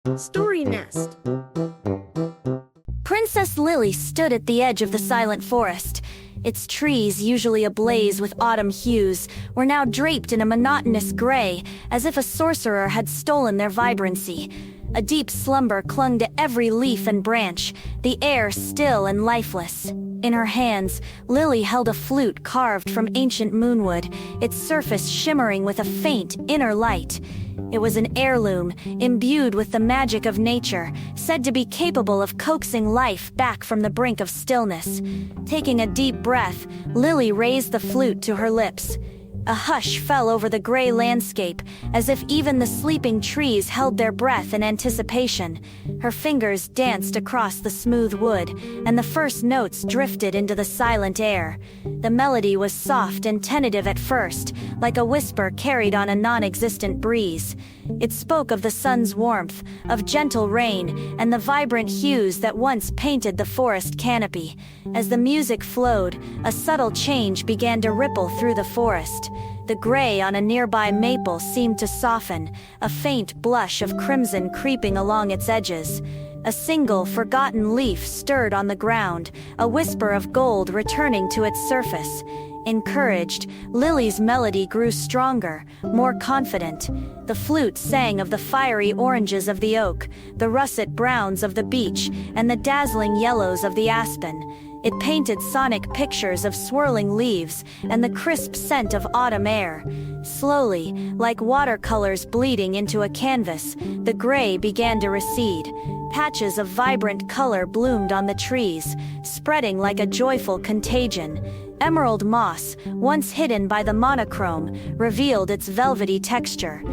StoryNest. Princess Lily stood at the edge of the silent forest. Its trees, usually ablaze with autumn hues, were now draped in a monotonous gray, as if a sorcerer had stolen their vibrancy. A deep slumber clung to every leaf and branch, the air still and lifeless. In her hands, Lily held a flute carved from ancient moonwood, its surface shimmering with a faint, inner light. It was an heirloom, imbued with the magic of nature, said to be capable of coaxing life back from the brink of stillness. Taking a deep breath, Lily raised the flute to her lips. A hush fell over the gray landscape, as if even the sleeping trees held their breath in anticipation. Her fingers danced across the smooth wood, and the first notes drifted into the silent air. The melody was soft and tentative at first, like a whisper carried on a non-existent breeze. It spoke of the sun's warmth, of gentle rain, and the vibrant hues that once painted the forest canopy. As the music flowed, a subtle change began to ripple through the forest. The gray on a nearby maple seemed to soften, a faint blush of crimson creeping along its edges. A single forgotten leaf stirred on the ground, a whisper of gold returning to its surface. Encouraged, Lily's melody grew stronger, more confident. The flute sang of the fiery oranges of the oak, the russet browns of the beech, and the dazzling yellows of the aspen. It painted sonic pictures of swirling leaves and the crisp scent of autumn air. Slowly, like watercolors bleeding into a canvas, the gray began to recede. Patches of vibrant color bloomed on the trees, spreading like a joyful contagion. Emerald moss, once hidden by the monochrome, revealed its velvety texture.